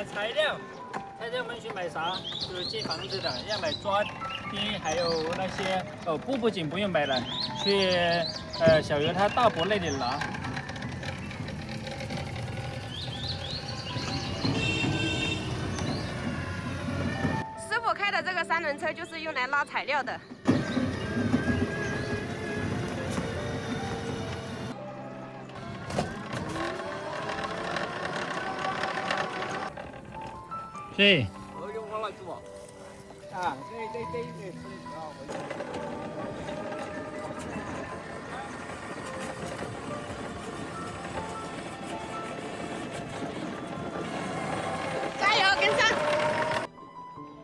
买材料，我们去买啥？就是建房子的，要买砖、钉，还有那些布景不用买了，去小油他大伯那里拿。师傅开的这个三轮车就是用来拉材料的。对。用我来做。啊，对。加油，跟上！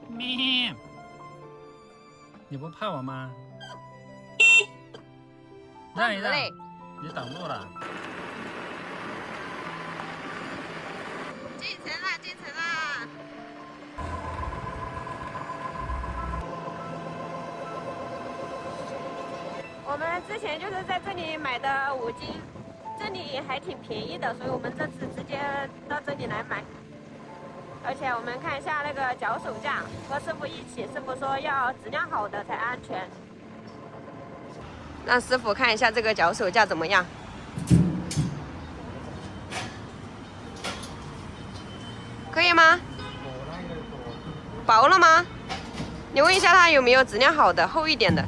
咩？你不怕我吗？让一让，你挡路了。进城啦，进城啦！我们之前就是在这里买的5斤，这里还挺便宜的，所以我们这次直接到这里来买。而且我们看一下那个脚手架，和师傅一起，师傅说要质量好的才安全。让师傅看一下这个脚手架怎么样？可以吗？薄了吗？你问一下他有没有质量好的、厚一点的。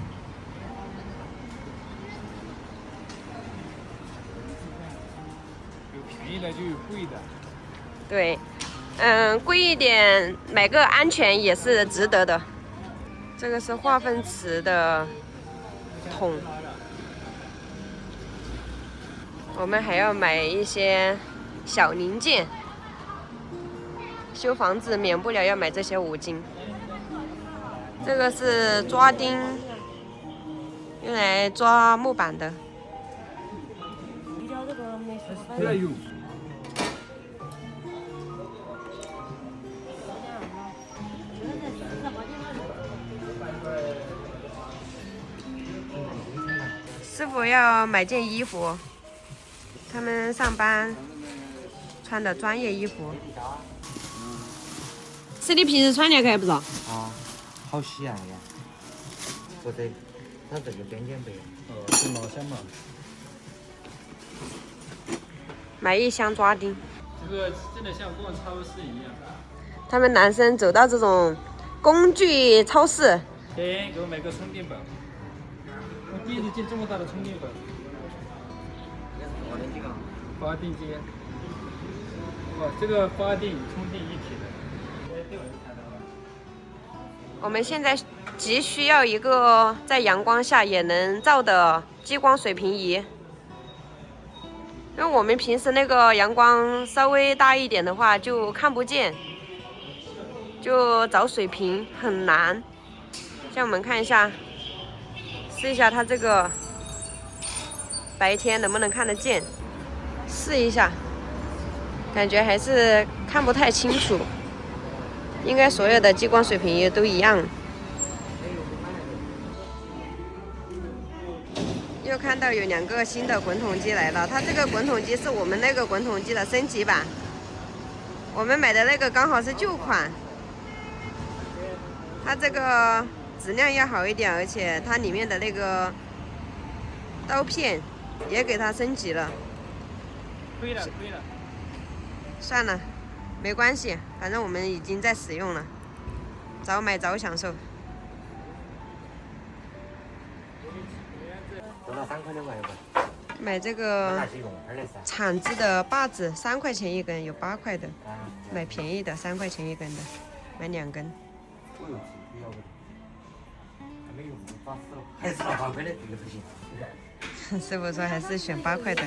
有便宜的就有贵的。对，贵一点买个安全也是值得的。这个是化粪池的桶，我们还要买一些小零件。修房子免不了要买这些5斤。这个是抓钉，用来抓木板的。这个有。师傅要买件衣服，他们上班穿的专业衣服。是你平时穿的，还不是？啊，好喜爱呀！不对，它这个边肩背。是老乡嘛。买1箱抓钉。这个真的像逛超市一样。他们男生走到这种工具超市。给我买个充电宝。我第一次见这么大的充电宝。发电机。哇，这个发电与充电一体的。我们现在急需要一个在阳光下也能照的激光水平仪，因为我们平时那个阳光稍微大一点的话就看不见，就找水平很难。像我们看一下，试一下它这个白天能不能看得见，试一下，感觉还是看不太清楚。应该所有的激光水平仪都一样。又看到有2个新的滚筒机来了，它这个滚筒机是我们那个滚筒机的升级版，我们买的那个刚好是旧款。它这个质量要好一点，而且它里面的那个刀片也给它升级了。亏了。算了。没关系，反正我们已经在使用了，早买早享受。买这个铲子的把子，3块钱1根，有8块的，买便宜的3块钱1根的，买2根。还是拿8块的这个不行。师傅说还是选8块的。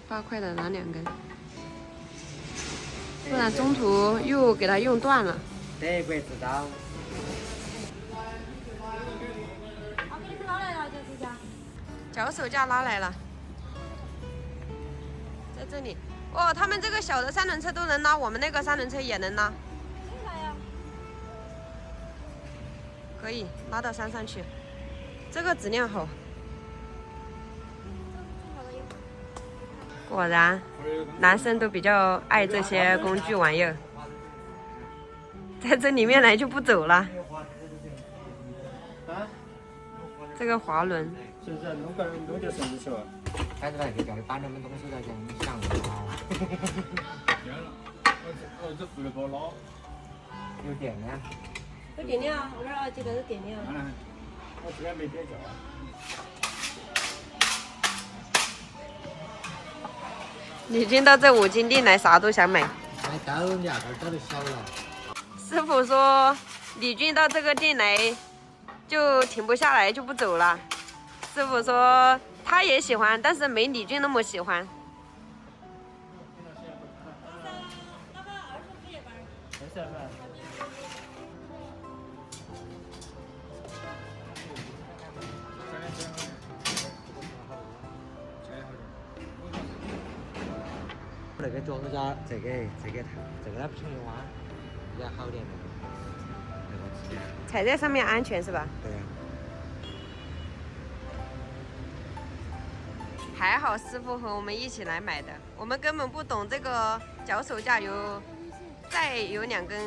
8块的拿2根，不然中途又给它用断了。德国制造。脚手架拉来了，在这里。哦，他们这个小的3轮车都能拉，我们那个3轮车也能拉。可以拉到山上去，这个质量好。果然，男生都比较爱这些工具玩意儿，在这里面来就不走了。啊，这个滑轮，是不是弄点绳子去了？但是那个叫你搬那么东西来讲，你想的啊。这扶了多老。有电呢。有电了，我这儿记得是电了。我这边没点着。李军到这五金店来，啥都想买。买刀，你牙膏刀都小了。师傅说，李军到这个店来就停不下来，就不走了。师傅说他也喜欢，但是没李军那么喜欢。没事吧？那个脚手架，这个它平的话比较好点的。那个踩在上面安全是吧？对呀。还好师傅和我们一起来买的，我们根本不懂这个脚手架再有2根。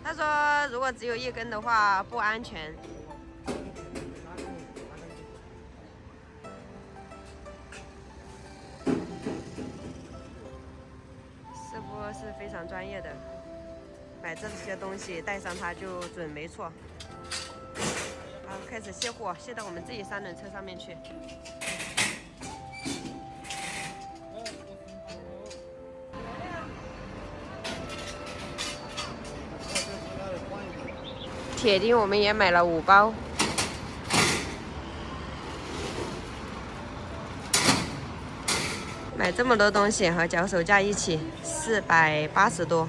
他说如果只有1根的话不安全。师傅是非常专业的，买这些东西带上它就准没错。好，开始卸货，卸到我们自己3轮车上面去。铁钉我们也买了5包。买这么多东西和脚手架一起480多。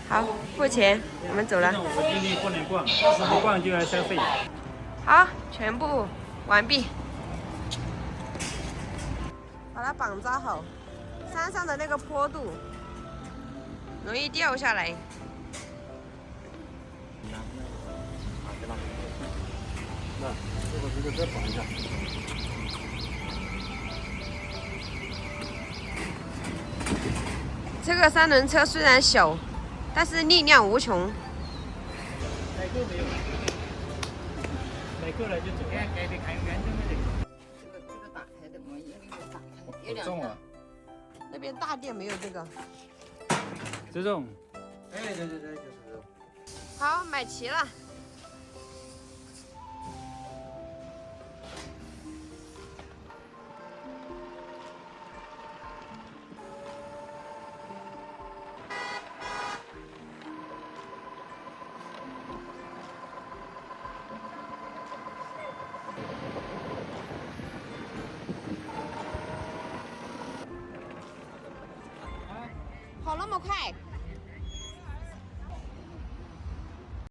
好，付钱，我们走了。我今天不能逛，不逛就要消费。好，全部完毕。把它绑扎好，山上的那个坡度容易掉下来。那这个再绑一下。这个3轮车虽然小，但是力量无穷。买够没有？买够了就走。该得看远点的这个打开的嘛，因为有打开，这个。好重啊！那边大店没有这个。这种。哎，对，就是这种。好，买齐了。跑那么快？